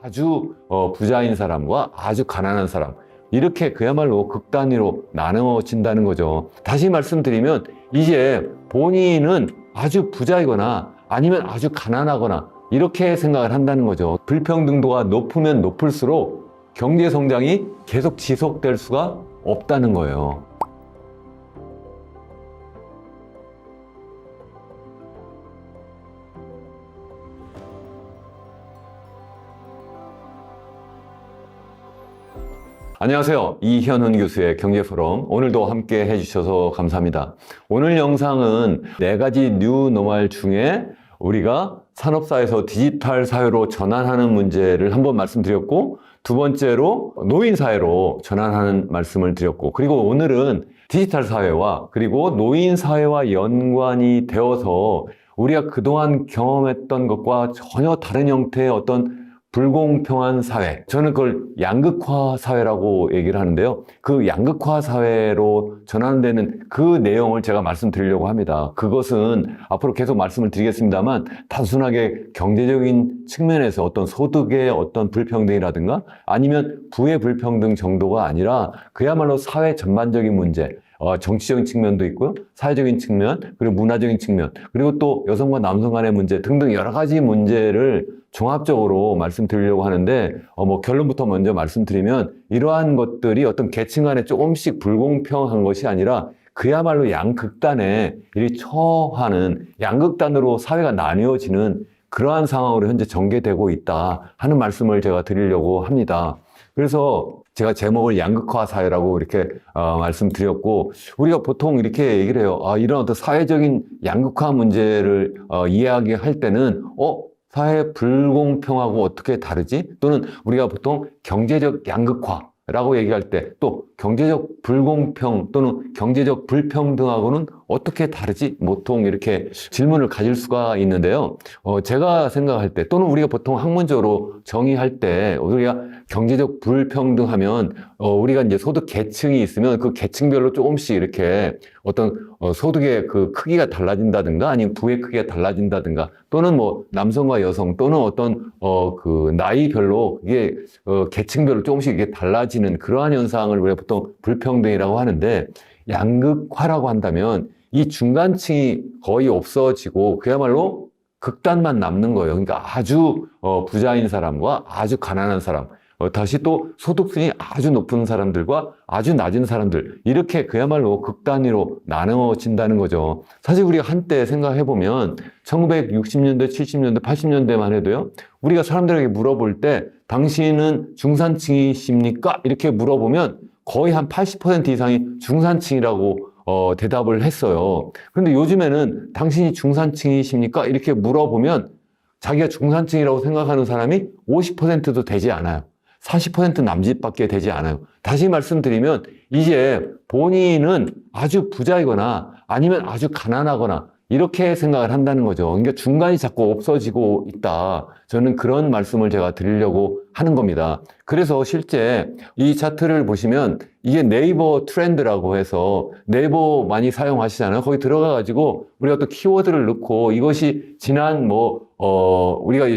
아주 부자인 사람과 아주 가난한 사람, 이렇게 그야말로 극단위로 나누어진다는 거죠. 다시 말씀드리면 이제 본인은 아주 부자이거나 아니면 아주 가난하거나 이렇게 생각을 한다는 거죠. 불평등도가 높으면 높을수록 경제 성장이 계속 지속될 수가 없다는 거예요. 안녕하세요. 이현훈 교수의 경제포럼, 오늘도 함께 해주셔서 감사합니다. 오늘 영상은 4가지 뉴 노멀 중에 우리가 산업사회에서 디지털 사회로 전환하는 문제를 한번 말씀드렸고, 두 번째로 노인사회로 전환하는 말씀을 드렸고, 그리고 오늘은 디지털 사회와 그리고 노인사회와 연관이 되어서 우리가 그동안 경험했던 것과 전혀 다른 형태의 어떤 불공평한 사회, 저는 그걸 양극화 사회라고 얘기를 하는데요. 그 양극화 사회로 전환되는 그 내용을 제가 말씀드리려고 합니다. 그것은 앞으로 계속 말씀을 드리겠습니다만, 단순하게 경제적인 측면에서 어떤 소득의 어떤 불평등이라든가 아니면 부의 불평등 정도가 아니라 그야말로 사회 전반적인 문제, 정치적인 측면도 있고요, 사회적인 측면, 그리고 문화적인 측면, 그리고 또 여성과 남성 간의 문제 등등 여러 가지 문제를 종합적으로 말씀드리려고 하는데, 결론부터 먼저 말씀드리면, 이러한 것들이 어떤 계층 간에 조금씩 불공평한 것이 아니라 그야말로 양극단에 처하는, 양극단으로 사회가 나뉘어지는 그러한 상황으로 현재 전개되고 있다 하는 말씀을 제가 드리려고 합니다. 그래서 제가 제목을 양극화 사회라고 이렇게 말씀드렸고, 우리가 보통 이렇게 얘기를 해요. 이런 어떤 사회적인 양극화 문제를 이야기할 때는 사회 불공평하고 어떻게 다르지? 또는 우리가 보통 경제적 양극화라고 얘기할 때 또 경제적 불공평 또는 경제적 불평등하고는 어떻게 다르지? 보통 이렇게 질문을 가질 수가 있는데요. 제가 생각할 때, 또는 우리가 보통 학문적으로 정의할 때, 우리가 경제적 불평등하면 우리가 이제 소득 계층이 있으면 그 계층별로 조금씩 이렇게 어떤 소득의 그 크기가 달라진다든가 아니면 부의 크기가 달라진다든가, 또는 뭐 남성과 여성 또는 어떤 그 나이별로 이게 계층별로 조금씩 이게 달라지는 그러한 현상을 우리가 보통 불평등이라고 하는데, 양극화라고 한다면 이 중간층이 거의 없어지고 그야말로 극단만 남는 거예요. 그러니까 아주 부자인 사람과 아주 가난한 사람, 다시 또 소득순이 아주 높은 사람들과 아주 낮은 사람들, 이렇게 그야말로 극단위로 나누어진다는 거죠. 사실 우리가 한때 생각해보면 1960년대, 70년대, 80년대만 해도요, 우리가 사람들에게 물어볼 때 당신은 중산층이십니까? 이렇게 물어보면 거의 한 80% 이상이 중산층이라고 대답을 했어요. 그런데 요즘에는 당신이 중산층이십니까? 이렇게 물어보면 자기가 중산층이라고 생각하는 사람이 50%도 되지 않아요. 40% 남짓밖에 되지 않아요. 다시 말씀드리면 이제 본인은 아주 부자이거나 아니면 아주 가난하거나 이렇게 생각을 한다는 거죠. 그러니까 중간이 자꾸 없어지고 있다. 저는 그런 말씀을 제가 드리려고 하는 겁니다. 그래서 실제 이 차트를 보시면 이게 네이버 트렌드라고 해서, 네이버 많이 사용하시잖아요. 거기 들어가가지고 우리가 또 키워드를 넣고 이것이 지난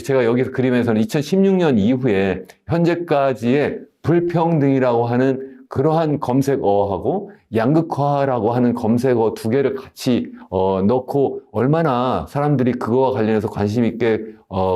제가 여기서 그림에서는 2016년 이후에 현재까지의 불평등이라고 하는 그러한 검색어하고 양극화라고 하는 검색어 두 개를 같이 넣고 얼마나 사람들이 그거와 관련해서 관심 있게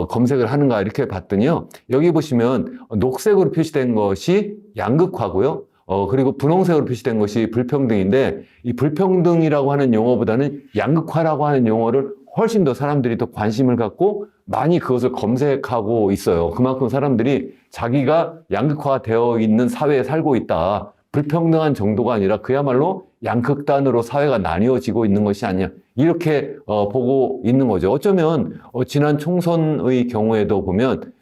검색을 하는가 이렇게 봤더니요, 여기 보시면 녹색으로 표시된 것이 양극화고요, 그리고 분홍색으로 표시된 것이 불평등인데, 이 불평등이라고 하는 용어보다는 양극화라고 하는 용어를 훨씬 더 사람들이 더 관심을 갖고 많이 그것을 검색하고 있어요. 그만큼 사람들이 자기가 양극화되어 있는 사회에 살고 있다, 불평등한 정도가 아니라 그야말로 양극단으로 사회가 나뉘어지고 있는 것이 아니냐, 이렇게 보고 있는 거죠. 어쩌면 지난 총선의 경우에도 보면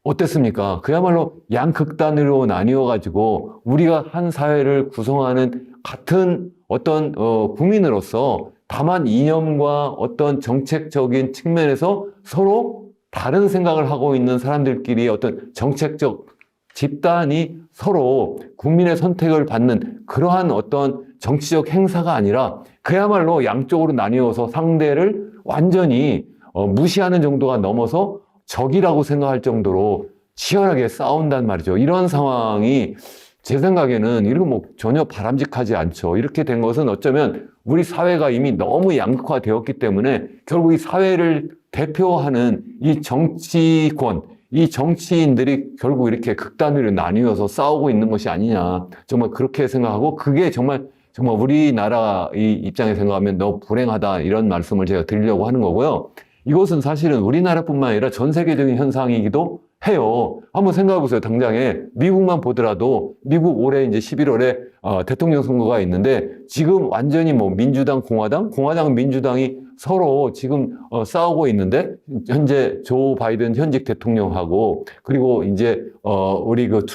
어땠습니까? 그야말로 양극단으로 나뉘어가지고 우리가 한 사회를 구성하는 같은 어떤 국민으로서 다만 이념과 어떤 정책적인 측면에서 서로 다른 생각을 하고 있는 사람들끼리 어떤 정책적 집단이 서로 국민의 선택을 받는 그러한 어떤 정치적 행사가 아니라 그야말로 양쪽으로 나뉘어서 상대를 완전히 무시하는 정도가 넘어서 적이라고 생각할 정도로 치열하게 싸운단 말이죠. 이런 상황이 제 생각에는 이거 뭐 전혀 바람직하지 않죠. 이렇게 된 것은 어쩌면 우리 사회가 이미 너무 양극화되었기 때문에 결국 이 사회를 대표하는 이 정치권, 이 정치인들이 결국 이렇게 극단으로 나뉘어서 싸우고 있는 것이 아니냐. 정말 그렇게 생각하고 그게 정말 우리나라 이 입장에 생각하면 너무 불행하다 이런 말씀을 제가 드리려고 하는 거고요. 이것은 사실은 우리나라뿐만 아니라 전 세계적인 현상이기도 해요. 한번 생각해 보세요. 당장에 미국만 보더라도 미국 올해 이제 11월에 대통령 선거가 있는데 지금 완전히 뭐 민주당, 공화당, 민주당이 서로 지금 싸우고 있는데 현재 조 바이든 현직 대통령하고 그리고 이제 우리 그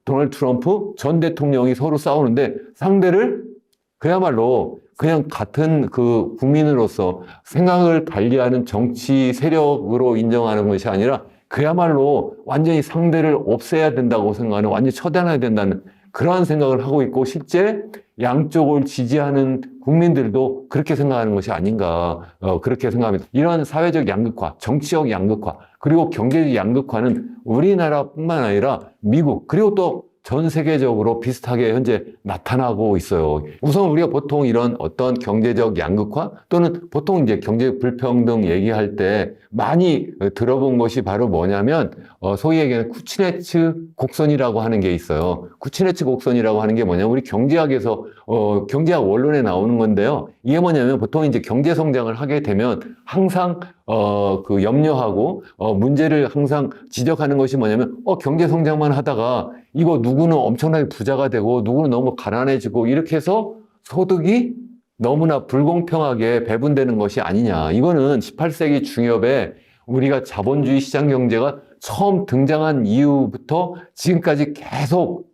도널드 트럼프 전 대통령이 서로 싸우는데 상대를 그야말로 그냥 같은 그 국민으로서 생각을 달리하는 정치 세력으로 인정하는 것이 아니라 그야말로 완전히 상대를 없애야 된다고 생각하는, 완전히 처단해야 된다는 그러한 생각을 하고 있고 실제 양쪽을 지지하는 국민들도 그렇게 생각하는 것이 아닌가 그렇게 생각합니다. 이런 사회적 양극화, 정치적 양극화, 그리고 경제적 양극화는 우리나라뿐만 아니라 미국 그리고 또 전 세계적으로 비슷하게 현재 나타나고 있어요. 우선 우리가 보통 이런 어떤 경제적 양극화 또는 보통 이제 경제 불평등 얘기할 때 많이 들어본 것이 바로 뭐냐면 소위 얘기하는 쿠치네츠 곡선이라고 하는 게 있어요. 쿠치네츠 곡선이라고 하는 게 뭐냐면 우리 경제학에서 경제학 원론에 나오는 건데요. 이게 뭐냐면 보통 이제 경제 성장을 하게 되면 항상 그 염려하고 문제를 항상 지적하는 것이 뭐냐면 경제 성장만 하다가 이거 누구는 엄청나게 부자가 되고 누구는 너무 가난해지고 이렇게 해서 소득이 너무나 불공평하게 배분되는 것이 아니냐. 이거는 18세기 중엽에 우리가 자본주의 시장 경제가 처음 등장한 이후부터 지금까지 계속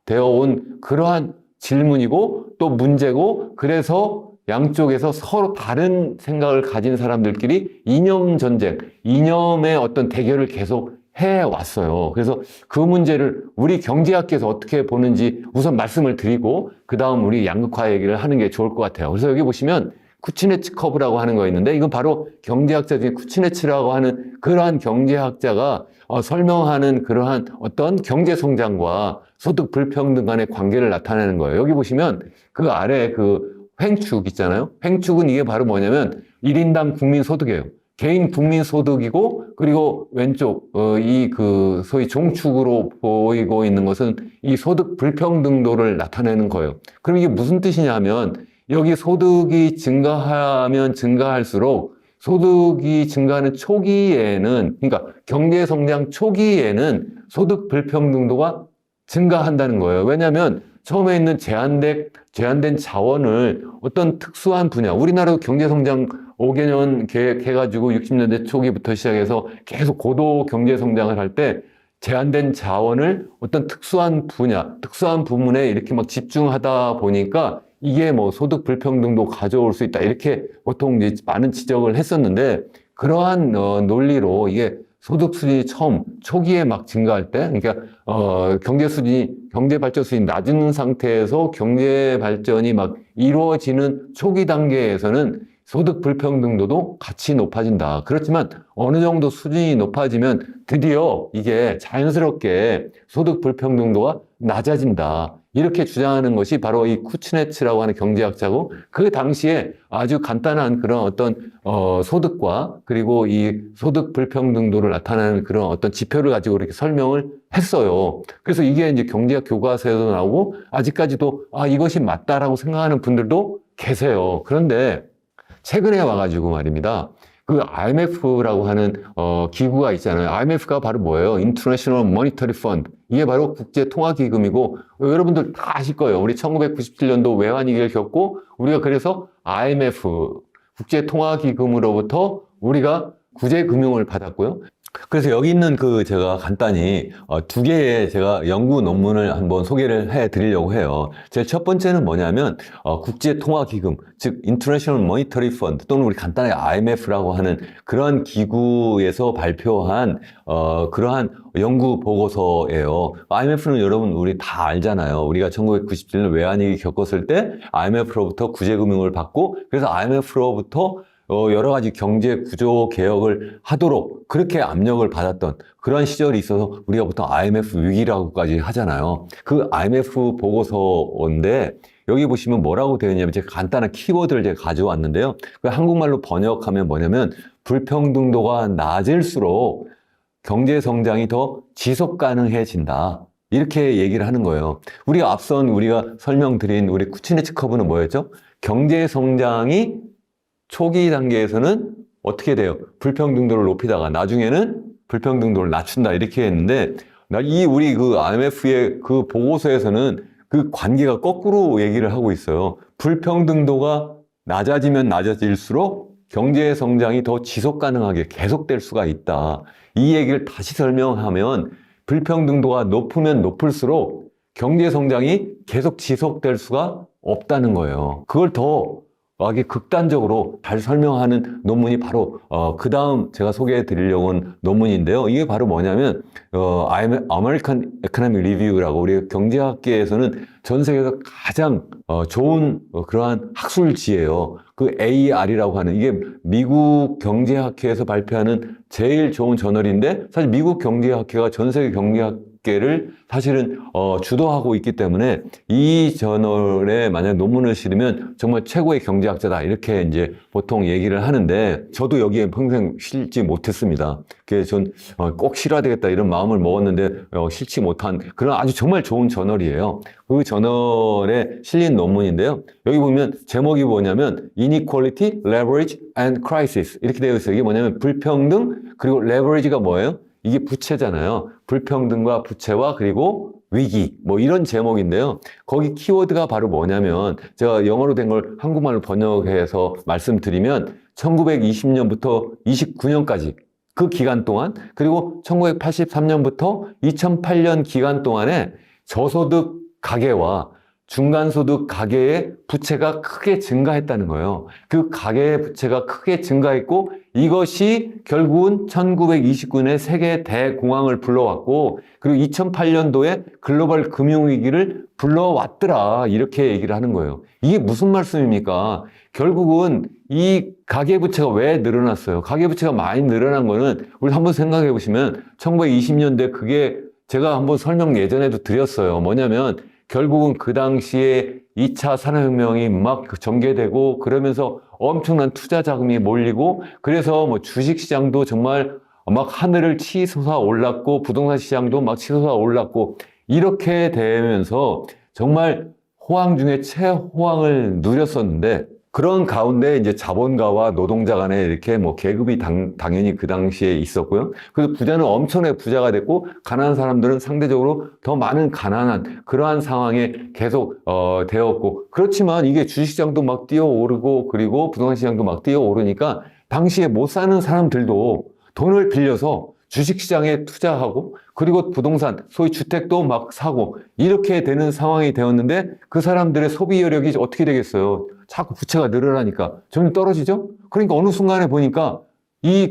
되어온 그러한 질문이고 또 문제고 그래서 양쪽에서 서로 다른 생각을 가진 사람들끼리 이념 전쟁, 이념의 어떤 대결을 계속 해왔어요. 그래서 그 문제를 우리 경제학계에서 어떻게 보는지 우선 말씀을 드리고 그 다음 우리 양극화 얘기를 하는 게 좋을 것 같아요. 그래서 여기 보시면 쿠치네츠 커브라고 하는 거 있는데 이건 바로 경제학자 중에 쿠치네츠라고 하는 그러한 경제학자가 설명하는 그러한 어떤 경제 성장과 소득 불평등 간의 관계를 나타내는 거예요. 여기 보시면 그 아래 그 횡축 있잖아요. 횡축은 이게 바로 뭐냐면 1인당 국민소득이에요. 개인 국민소득이고 그리고 왼쪽 이 그 소위 종축으로 보이고 있는 것은 이 소득 불평등도를 나타내는 거예요. 그럼 이게 무슨 뜻이냐면 여기 소득이 증가하면 증가할수록 소득이 증가하는 초기에는 그러니까 경제 성장 초기에는 소득 불평등도가 증가한다는 거예요. 왜냐하면 처음에 있는 제한된 자원을 어떤 특수한 분야, 우리나라도 경제성장 5개년 계획해가지고 60년대 초기부터 시작해서 계속 고도 경제성장을 할 때 제한된 자원을 어떤 특수한 분야, 특수한 부문에 이렇게 막 집중하다 보니까 이게 뭐 소득 불평등도 가져올 수 있다. 이렇게 보통 이제 많은 지적을 했었는데 그러한 논리로 이게 소득 수준이 초기에 막 증가할 때, 그러니까, 경제 발전 수준이 낮은 상태에서 경제 발전이 막 이루어지는 초기 단계에서는 소득 불평등도도 같이 높아진다. 그렇지만 어느 정도 수준이 높아지면 드디어 이게 자연스럽게 소득 불평등도가 낮아진다. 이렇게 주장하는 것이 바로 이 쿠치네츠라고 하는 경제학자고 그 당시에 아주 간단한 그런 어떤 소득과 그리고 이 소득 불평등도를 나타내는 그런 어떤 지표를 가지고 이렇게 설명을 했어요. 그래서 이게 이제 경제학 교과서에도 나오고 아직까지도 이것이 맞다라고 생각하는 분들도 계세요. 그런데 최근에 와가지고 말입니다. 그 IMF라고 하는 기구가 있잖아요. IMF가 바로 뭐예요? International Monetary Fund. 이게 바로 국제통화기금이고 여러분들 다 아실 거예요. 우리 1997년도 외환위기를 겪고 우리가 그래서 IMF 국제통화기금으로부터 우리가 구제금융을 받았고요. 그래서 여기 있는 제가 간단히 두 개의 제가 연구 논문을 한번 소개를 해 드리려고 해요. 제일 첫 번째는 뭐냐면 국제통화기금, 즉 International Monetary Fund 또는 우리 간단하게 IMF라고 하는 그러한 기구에서 발표한 그러한 연구 보고서예요. IMF는 여러분 우리 다 알잖아요. 우리가 1997년 외환위기 겪었을 때 IMF로부터 구제금융을 받고 그래서 IMF로부터 여러 가지 경제 구조 개혁을 하도록 그렇게 압력을 받았던 그런 시절이 있어서 우리가 보통 IMF 위기라고까지 하잖아요. 그 IMF 보고서인데 여기 보시면 뭐라고 되어 있냐면 제가 간단한 키워드를 제가 가져왔는데요. 그 한국말로 번역하면 뭐냐면 불평등도가 낮을수록 경제 성장이 더 지속 가능해진다. 이렇게 얘기를 하는 거예요. 우리가 앞선 우리가 설명드린 우리 쿠치네츠 커브는 뭐였죠? 경제 성장이 초기 단계에서는 어떻게 돼요? 불평등도를 높이다가 나중에는 불평등도를 낮춘다. 이렇게 했는데 우리 그 IMF의 그 보고서에서는 그 관계가 거꾸로 얘기를 하고 있어요. 불평등도가 낮아지면 낮아질수록 경제 성장이 더 지속 가능하게 계속될 수가 있다. 이 얘기를 다시 설명하면 불평등도가 높으면 높을수록 경제 성장이 계속 지속될 수가 없다는 거예요. 그걸 더 극단적으로 잘 설명하는 논문이 바로 그 다음 제가 소개해 드리려고 한 논문인데요. 이게 바로 뭐냐면 American Economic Review라고 우리 경제학계에서는 전 세계에서 가장 좋은 그러한 학술지예요. 그 AR이라고 하는 이게 미국 경제학회에서 발표하는 제일 좋은 저널인데 사실 미국 경제학회가 전 세계 경제학계를 사실은 주도하고 있기 때문에 이 저널에 만약 논문을 실으면 정말 최고의 경제학자다 이렇게 이제 보통 얘기를 하는데 저도 여기에 평생 실지 못했습니다. 그게 전 꼭 실어야 되겠다 이런 마음을 먹었는데 실지 못한 그런 아주 정말 좋은 저널이에요. 그 저널에 실린 논문인데요. 여기 보면 제목이 뭐냐면 Inequality, Leverage and Crisis 이렇게 되어 있어요. 이게 뭐냐면 불평등 그리고 leverage가 뭐예요? 이게 부채잖아요. 불평등과 부채와 그리고 위기 뭐 이런 제목인데요. 거기 키워드가 바로 뭐냐면 제가 영어로 된 걸 한국말로 번역해서 말씀드리면 1920년부터 29년까지 그 기간 동안 그리고 1983년부터 2008년 기간 동안에 저소득 가계와 중간소득 가계의 부채가 크게 증가했다는 거예요. 그 가계의 부채가 크게 증가했고 이것이 결국은 1929년에 세계 대공황을 불러왔고 그리고 2008년도에 글로벌 금융위기를 불러왔더라 이렇게 얘기를 하는 거예요. 이게 무슨 말씀입니까? 결국은 이 가계부채가 왜 늘어났어요? 가계부채가 많이 늘어난 거는 우리 한번 생각해 보시면 1920년대 그게 제가 한번 설명 예전에도 드렸어요. 뭐냐면 결국은 그 당시에 2차 산업혁명이 막 전개되고 그러면서 엄청난 투자 자금이 몰리고 그래서 뭐 주식시장도 정말 막 하늘을 치솟아 올랐고 부동산 시장도 막 치솟아 올랐고 이렇게 되면서 정말 호황 중에 최호황을 누렸었는데 그런 가운데 이제 자본가와 노동자 간에 이렇게 뭐 계급이 당연히 그 당시에 있었고요. 그래서 부자는 엄청나게 부자가 됐고 가난한 사람들은 상대적으로 더 많은 가난한 그러한 상황에 계속 되었고 그렇지만 이게 주식시장도 막 뛰어오르고 그리고 부동산 시장도 막 뛰어오르니까 당시에 못 사는 사람들도 돈을 빌려서 주식시장에 투자하고 그리고 부동산, 소위 주택도 막 사고 이렇게 되는 상황이 되었는데 그 사람들의 소비 여력이 어떻게 되겠어요? 자꾸 부채가 늘어나니까 좀 떨어지죠? 그러니까 어느 순간에 보니까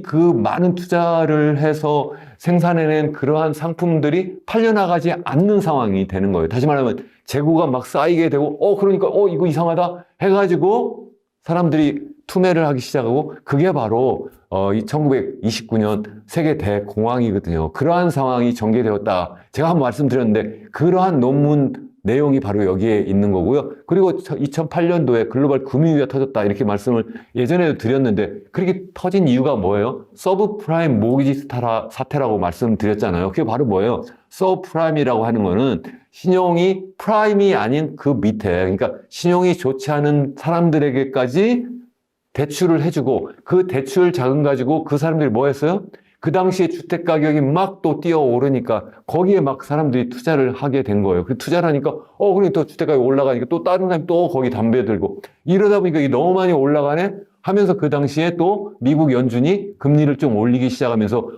그 많은 투자를 해서 생산해낸 그러한 상품들이 팔려나가지 않는 상황이 되는 거예요. 다시 말하면 재고가 막 쌓이게 되고 그러니까 이거 이상하다 해가지고 사람들이 투매를 하기 시작하고 그게 바로 1929년 세계 대공황이거든요. 그러한 상황이 전개되었다. 제가 한번 말씀드렸는데 그러한 논문 내용이 바로 여기에 있는 거고요. 그리고 2008년도에 글로벌 금융위기가 터졌다 이렇게 말씀을 예전에도 드렸는데 그렇게 터진 이유가 뭐예요? 서브프라임 모기지 사태라고 말씀드렸잖아요. 그게 바로 뭐예요? 서브프라임이라고 하는 거는 신용이 프라임이 아닌 그 밑에 그러니까 신용이 좋지 않은 사람들에게까지 대출을 해주고 그 대출 자금 가지고 그 사람들이 뭐 했어요? 그 당시에 주택 가격이 막 또 뛰어오르니까 거기에 막 사람들이 투자를 하게 된 거예요. 그 투자를 하니까 그러니까 또 주택 가격이 올라가니까 또 다른 사람이 또 거기 담배 들고 이러다 보니까 이게 너무 많이 올라가네 하면서 그 당시에 또 미국 연준이 금리를 좀 올리기 시작하면서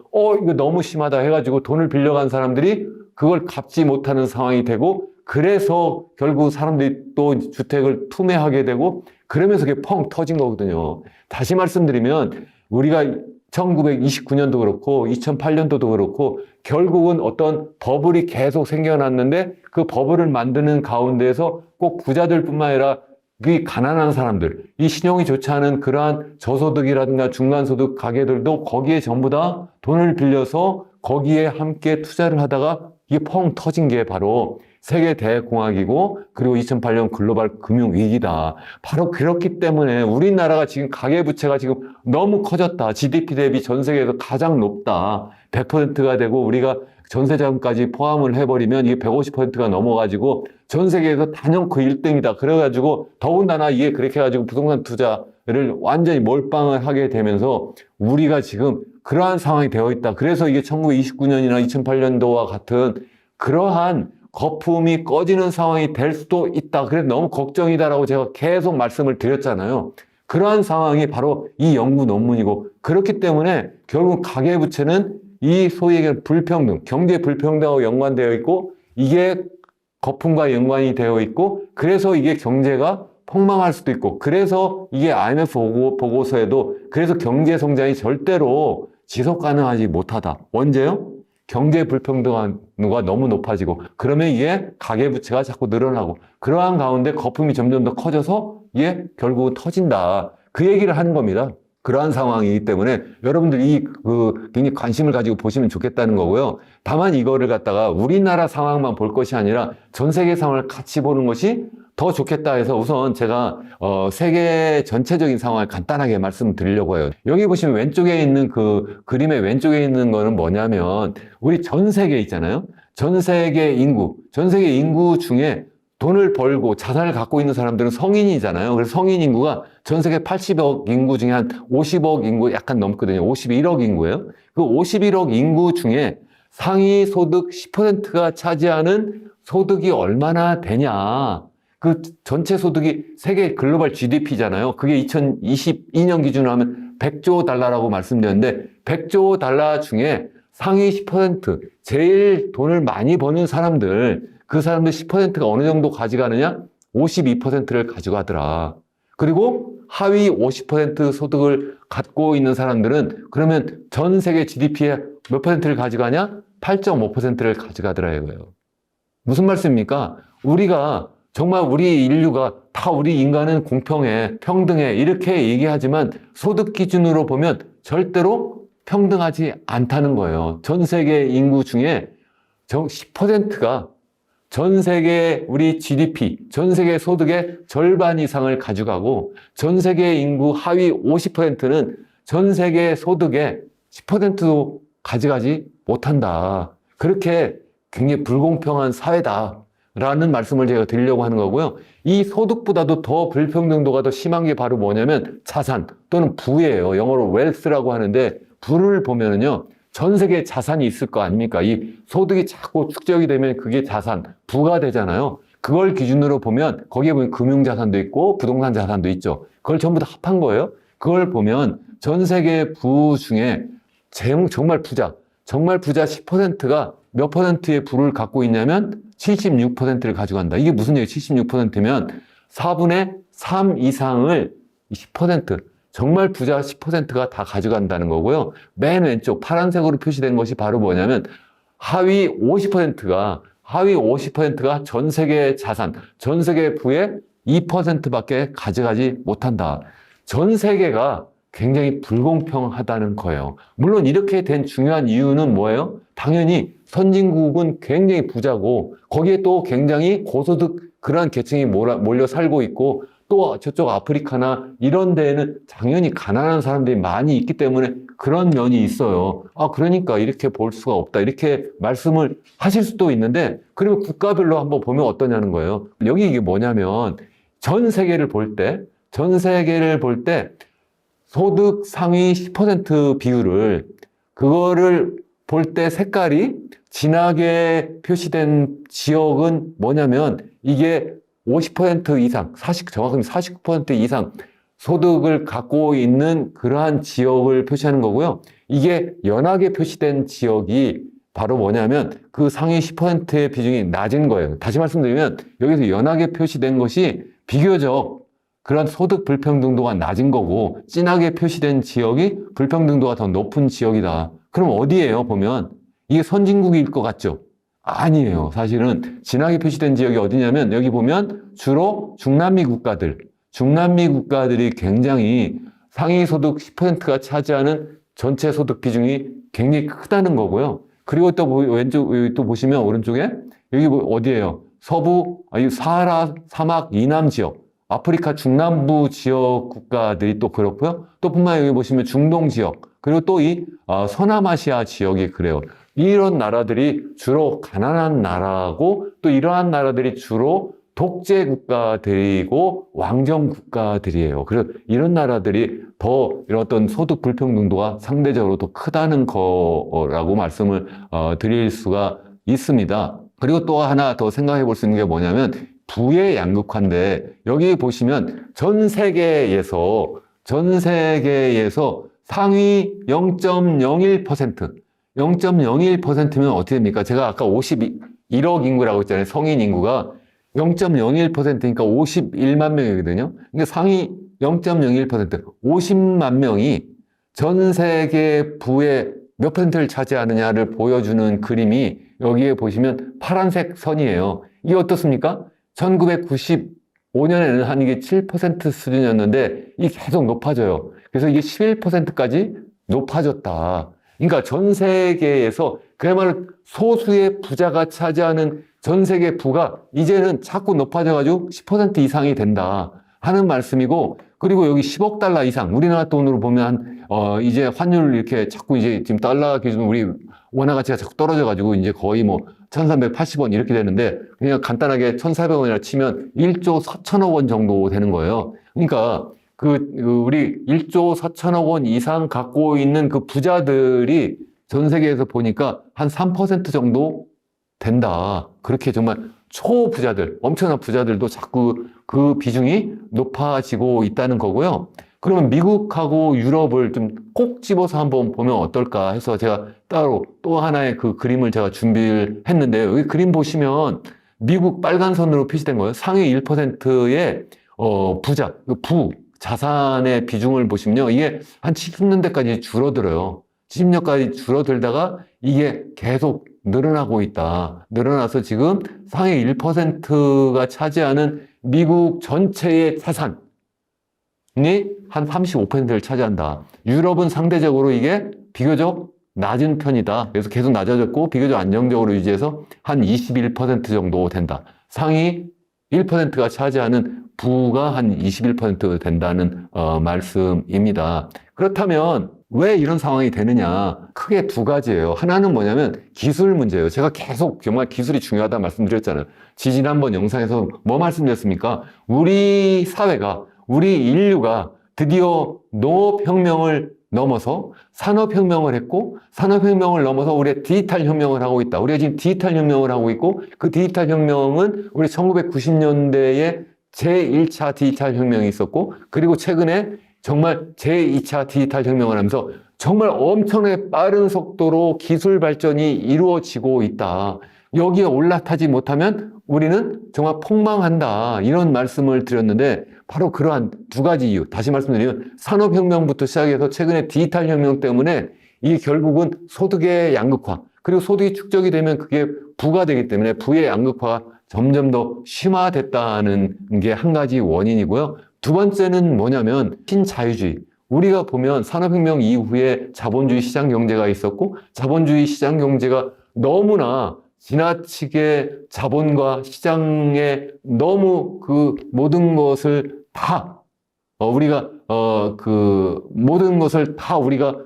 이거 너무 심하다 해가지고 돈을 빌려간 사람들이 그걸 갚지 못하는 상황이 되고 그래서 결국 사람들이 또 주택을 투매하게 되고 그러면서 그게 펑 터진 거거든요. 다시 말씀드리면 우리가 1929년도 그렇고 2008년도도 그렇고 결국은 어떤 버블이 계속 생겨났는데 그 버블을 만드는 가운데에서 꼭 부자들뿐만 아니라 이 가난한 사람들, 이 신용이 좋지 않은 그러한 저소득이라든가 중간소득 가게들도 거기에 전부 다 돈을 빌려서 거기에 함께 투자를 하다가 이게 펑 터진 게 바로 세계 대공황이고 그리고 2008년 글로벌 금융위기다. 바로 그렇기 때문에 우리나라가 지금 가계부채가 지금 너무 커졌다. GDP 대비 전 세계에서 가장 높다. 100%가 되고 우리가 전세자금까지 포함을 해버리면 이게 150%가 넘어가지고 전 세계에서 단연 그 1등이다. 그래가지고 더군다나 이게 그렇게 해가지고 부동산 투자를 완전히 몰빵을 하게 되면서 우리가 지금 그러한 상황이 되어 있다. 그래서 이게 1929년이나 2008년도와 같은 그러한 거품이 꺼지는 상황이 될 수도 있다. 그래서 너무 걱정이다라고 제가 계속 말씀을 드렸잖아요. 그러한 상황이 바로 이 연구 논문이고 그렇기 때문에 결국 가계부채는 이 소위 얘기하는 불평등, 경제 불평등하고 연관되어 있고 이게 거품과 연관이 되어 있고 그래서 이게 경제가 폭망할 수도 있고 그래서 이게 IMF 보고서에도 그래서 경제 성장이 절대로 지속 가능하지 못하다. 언제요? 경제 불평등화가 너무 높아지고 그러면 이게 가계부채가 자꾸 늘어나고 그러한 가운데 거품이 점점 더 커져서 이게 결국은 터진다. 그 얘기를 하는 겁니다. 그러한 상황이기 때문에 여러분들이 굉장히 관심을 가지고 보시면 좋겠다는 거고요. 다만 이거를 갖다가 우리나라 상황만 볼 것이 아니라 전 세계 상황을 같이 보는 것이 더 좋겠다 해서 우선 제가 세계 전체적인 상황을 간단하게 말씀드리려고 해요. 여기 보시면 왼쪽에 있는 그 그림의 왼쪽에 있는 거는 뭐냐면 우리 전 세계 있잖아요. 전 세계 인구 중에 돈을 벌고 자산을 갖고 있는 사람들은 성인이잖아요. 그래서 성인 인구가 전 세계 80억 인구 중에 한 50억 인구 약간 넘거든요. 51억 인구예요. 그 51억 인구 중에 상위 소득 10%가 차지하는 소득이 얼마나 되냐. 그 전체 소득이 세계 글로벌 GDP잖아요. 그게 2022년 기준으로 하면 100조 달러라고 말씀드렸는데 100조 달러 중에 상위 10% 제일 돈을 많이 버는 사람들 그 사람들 10%가 어느 정도 가져가느냐? 52%를 가져가더라. 그리고 하위 50% 소득을 갖고 있는 사람들은 그러면 전 세계 GDP의 몇 퍼센트를 가져가냐? 8.5%를 가져가더라 이거예요. 무슨 말씀입니까? 우리가 정말 우리 인류가 다 우리 인간은 공평해, 평등해 이렇게 얘기하지만 소득 기준으로 보면 절대로 평등하지 않다는 거예요. 전 세계 인구 중에 10%가 전 세계 우리 GDP, 전 세계 소득의 절반 이상을 가져가고 전 세계 인구 하위 50%는 전 세계 소득의 10%도 가져가지 못한다. 그렇게 굉장히 불공평한 사회다라는 말씀을 제가 드리려고 하는 거고요. 이 소득보다도 더 불평등도가 더 심한 게 바로 뭐냐면 자산 또는 부예요. 영어로 wealth라고 하는데 부를 보면은요. 전 세계에 자산이 있을 거 아닙니까? 이 소득이 자꾸 축적이 되면 그게 자산, 부가 되잖아요. 그걸 기준으로 보면 거기에 보면 금융자산도 있고 부동산 자산도 있죠. 그걸 전부 다 합한 거예요. 그걸 보면 전 세계 부 중에 정말 부자 10%가 몇 퍼센트의 부를 갖고 있냐면 76%를 가져간다. 이게 무슨 얘기예요? 76%면 4분의 3 이상을 10%, 정말 부자 10%가 다 가져간다는 거고요. 맨 왼쪽 파란색으로 표시된 것이 바로 뭐냐면 하위 50%가 전 세계 자산, 전 세계 부의 2%밖에 가져가지 못한다. 전 세계가 굉장히 불공평하다는 거예요. 물론 이렇게 된 중요한 이유는 뭐예요? 당연히 선진국은 굉장히 부자고 거기에 또 굉장히 고소득 그러한 계층이 몰려 살고 있고 또 저쪽 아프리카나 이런 데에는 당연히 가난한 사람들이 많이 있기 때문에 그런 면이 있어요. 그러니까 이렇게 볼 수가 없다. 이렇게 말씀을 하실 수도 있는데 그러면 국가별로 한번 보면 어떠냐는 거예요. 여기 이게 뭐냐면 전 세계를 볼 때 소득 상위 10% 비율을 그거를 볼 때 색깔이 진하게 표시된 지역은 뭐냐면 이게 50% 이상, 정확하게 49% 이상 소득을 갖고 있는 그러한 지역을 표시하는 거고요. 이게 연하게 표시된 지역이 바로 뭐냐면 그 상위 10%의 비중이 낮은 거예요. 다시 말씀드리면 여기서 연하게 표시된 것이 비교적 그런 소득 불평등도가 낮은 거고 진하게 표시된 지역이 불평등도가 더 높은 지역이다. 그럼 어디예요? 보면 이게 선진국일 것 같죠? 아니에요. 사실은 진하게 표시된 지역이 어디냐면 여기 보면 주로 중남미 국가들, 중남미 국가들이 굉장히 상위 소득 10%가 차지하는 전체 소득 비중이 굉장히 크다는 거고요. 그리고 또 왼쪽 여기 또 보시면 오른쪽에 여기 어디예요? 서부 사하라 사막 이남 지역, 아프리카 중남부 지역 국가들이 또 그렇고요. 또 뿐만 아니라 여기 보시면 중동 지역, 그리고 또 이 서남아시아 지역이 그래요. 이런 나라들이 주로 가난한 나라고, 또 이러한 나라들이 주로 독재 국가들이고 왕정 국가들이에요. 그래서 이런 나라들이 더 이런 어떤 소득 불평등도가 상대적으로 더 크다는 거라고 말씀을 드릴 수가 있습니다. 그리고 또 하나 더 생각해 볼 수 있는 게 뭐냐면 부의 양극화인데, 여기 보시면 전 세계에서 상위 0.01%, 0.01%면 어떻게 됩니까? 제가 아까 51억 인구라고 했잖아요. 성인 인구가 0.01%니까 51만 명이거든요. 그러니까 상위 0.01%, 50만 명이 전 세계 부의 몇 퍼센트를 차지하느냐를 보여주는 그림이 여기에 보시면 파란색 선이에요. 이게 어떻습니까? 1995년에는 한 이게 7% 수준이었는데 이게 계속 높아져요. 그래서 이게 11%까지 높아졌다. 그러니까 전 세계에서 그야말로 소수의 부자가 차지하는 전 세계 부가 이제는 자꾸 높아져가지고 10% 이상이 된다 하는 말씀이고, 그리고 여기 10억 달러 이상, 우리나라 돈으로 보면 이제 환율 이렇게 자꾸 이제 지금 달러 기준 우리 원화 가치가 자꾸 떨어져가지고 이제 거의 뭐 1380원 이렇게 되는데, 그냥 간단하게 1400원이라 치면 1조 4천억 원 정도 되는 거예요. 그러니까 우리 1조 4천억 원 이상 갖고 있는 그 부자들이 전 세계에서 보니까 한 3% 정도 된다. 그렇게 정말 초부자들, 엄청난 부자들도 자꾸 그 비중이 높아지고 있다는 거고요. 그러면 미국하고 유럽을 좀 꼭 집어서 한번 보면 어떨까 해서 제가 따로 또 하나의 그 그림을 제가 준비를 했는데요. 여기 그림 보시면 미국 빨간 선으로 표시된 거예요. 상위 1%의 부자, 자산의 비중을 보시면요. 이게 한 70년대까지 줄어들어요. 70년까지 줄어들다가 이게 계속 늘어나고 있다. 늘어나서 지금 상위 1%가 차지하는 미국 전체의 자산이 한 35%를 차지한다. 유럽은 상대적으로 이게 비교적 낮은 편이다. 그래서 계속 낮아졌고 비교적 안정적으로 유지해서 한 21% 정도 된다. 상위 1%가 차지하는 부가 한 21% 된다는 말씀입니다. 그렇다면 왜 이런 상황이 되느냐? 크게 두 가지예요. 하나는 뭐냐면 기술 문제예요. 제가 계속 정말 기술이 중요하다 말씀드렸잖아요. 지난번 영상에서 뭐 말씀드렸습니까? 우리 사회가, 우리 인류가 드디어 농업혁명을 넘어서 산업혁명을 했고, 산업혁명을 넘어서 우리가 디지털 혁명을 하고 있다. 우리가 지금 디지털 혁명을 하고 있고, 그 디지털 혁명은 우리 1990년대에 제1차 디지털 혁명이 있었고, 그리고 최근에 정말 제2차 디지털 혁명을 하면서 정말 엄청나게 빠른 속도로 기술 발전이 이루어지고 있다. 여기에 올라타지 못하면 우리는 정말 폭망한다. 이런 말씀을 드렸는데, 바로 그러한 두 가지 이유, 다시 말씀드리면 산업혁명부터 시작해서 최근에 디지털 혁명 때문에 이게 결국은 소득의 양극화, 그리고 소득이 축적이 되면 그게 부가 되기 때문에 부의 양극화가 점점 더 심화됐다는 게 한 가지 원인이고요. 두 번째는 뭐냐면 신자유주의. 우리가 보면 산업혁명 이후에 자본주의 시장 경제가 있었고, 자본주의 시장 경제가 너무나 지나치게 자본과 시장에 너무 그 모든 것을 다 우리가 모든 것을 다 우리가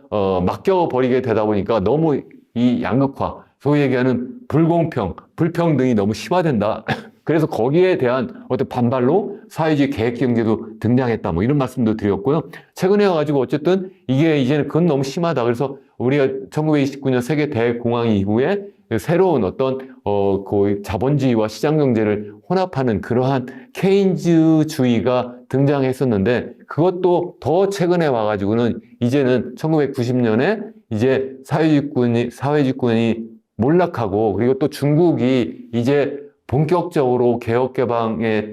맡겨버리게 되다 보니까 너무 이 양극화, 소위 얘기하는 불평등이 너무 심화된다. 그래서 거기에 대한 어떤 반발로 사회주의 계획경제도 등장했다. 뭐 이런 말씀도 드렸고요. 최근에 와가지고 어쨌든 이게 이제는 그건 너무 심하다. 그래서 우리가 1929년 세계 대공황 이후에 새로운 어떤 그 자본주의와 시장경제를 혼합하는 그러한 케인즈주의가 등장했었는데, 그것도 더 최근에 와가지고는 이제는 1990년에 이제 사회주의권이 몰락하고, 그리고 또 중국이 이제 본격적으로 개혁 개방에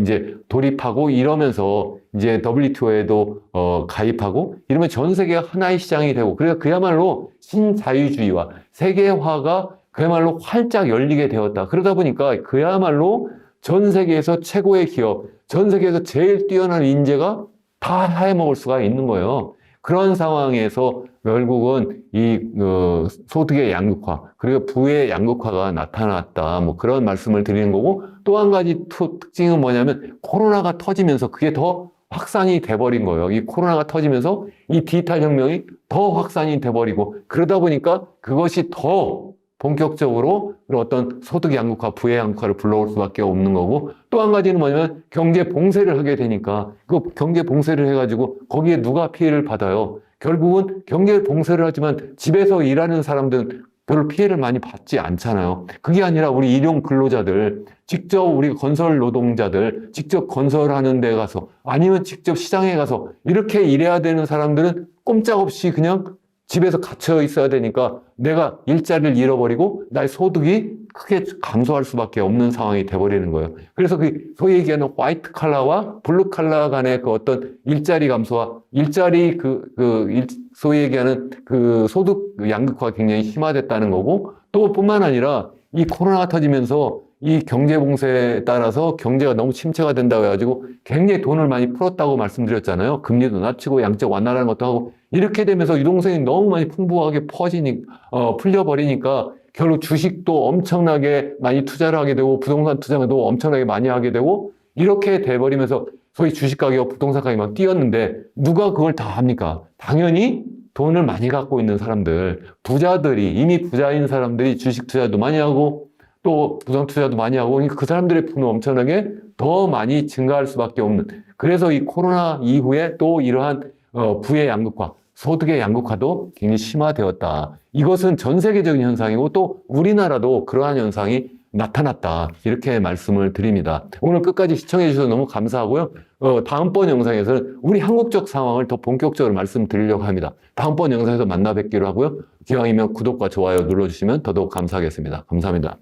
이제 돌입하고 이러면서 이제 WTO에도 가입하고 이러면 전 세계가 하나의 시장이 되고, 그래서 그야말로 신자유주의와 세계화가 그야말로 활짝 열리게 되었다. 그러다 보니까 그야말로 전 세계에서 최고의 기업, 전 세계에서 제일 뛰어난 인재가 다 해먹을 수가 있는 거예요. 그런 상황에서 결국은 이 소득의 양극화, 그리고 부의 양극화가 나타났다. 뭐 그런 말씀을 드리는 거고, 또 한 가지 특징은 뭐냐면 코로나가 터지면서 그게 더 확산이 돼버린 거예요. 이 코로나가 터지면서 이 디지털 혁명이 더 확산이 돼버리고, 그러다 보니까 그것이 더 본격적으로 어떤 소득 양극화, 부의 양극화를 불러올 수밖에 없는 거고, 또 한 가지는 뭐냐면 경제 봉쇄를 하게 되니까 그 경제 봉쇄를 해가지고 거기에 누가 피해를 받아요? 결국은 경제 봉쇄를 하지만 집에서 일하는 사람들은 별로 피해를 많이 받지 않잖아요. 그게 아니라 우리 일용 근로자들, 직접 우리 건설 노동자들, 직접 건설하는 데 가서 아니면 직접 시장에 가서 이렇게 일해야 되는 사람들은 꼼짝없이 그냥 집에서 갇혀 있어야 되니까 내가 일자리를 잃어버리고 나의 소득이 크게 감소할 수밖에 없는 상황이 돼버리는 거예요. 그래서 그 소위 얘기하는 화이트 칼라와 블루 칼라 간의 그 어떤 일자리 감소와 일자리 소위 얘기하는 그 소득 양극화가 굉장히 심화됐다는 거고, 또 뿐만 아니라 이 코로나가 터지면서 이 경제 봉쇄에 따라서 경제가 너무 침체가 된다고 해가지고 굉장히 돈을 많이 풀었다고 말씀드렸잖아요. 금리도 낮추고 양적 완화라는 것도 하고, 이렇게 되면서 유동성이 너무 많이 풍부하게 풀려버리니까 결국 주식도 엄청나게 많이 투자를 하게 되고 부동산 투자도 엄청나게 많이 하게 되고, 이렇게 돼버리면서 소위 주식 가격, 부동산 가격이 막 뛰었는데 누가 그걸 다 합니까? 당연히 돈을 많이 갖고 있는 사람들, 부자들이, 이미 부자인 사람들이 주식 투자도 많이 하고 또 부동 투자도 많이 하고, 그 사람들의 돈은 엄청나게 더 많이 증가할 수밖에 없는, 그래서 이 코로나 이후에 또 이러한 부의 양극화, 소득의 양극화도 굉장히 심화되었다. 이것은 전 세계적인 현상이고 또 우리나라도 그러한 현상이 나타났다. 이렇게 말씀을 드립니다. 오늘 끝까지 시청해 주셔서 너무 감사하고요. 다음번 영상에서는 우리 한국적 상황을 더 본격적으로 말씀드리려고 합니다. 다음번 영상에서 만나 뵙기로 하고요. 기왕이면 구독과 좋아요 눌러주시면 더더욱 감사하겠습니다. 감사합니다.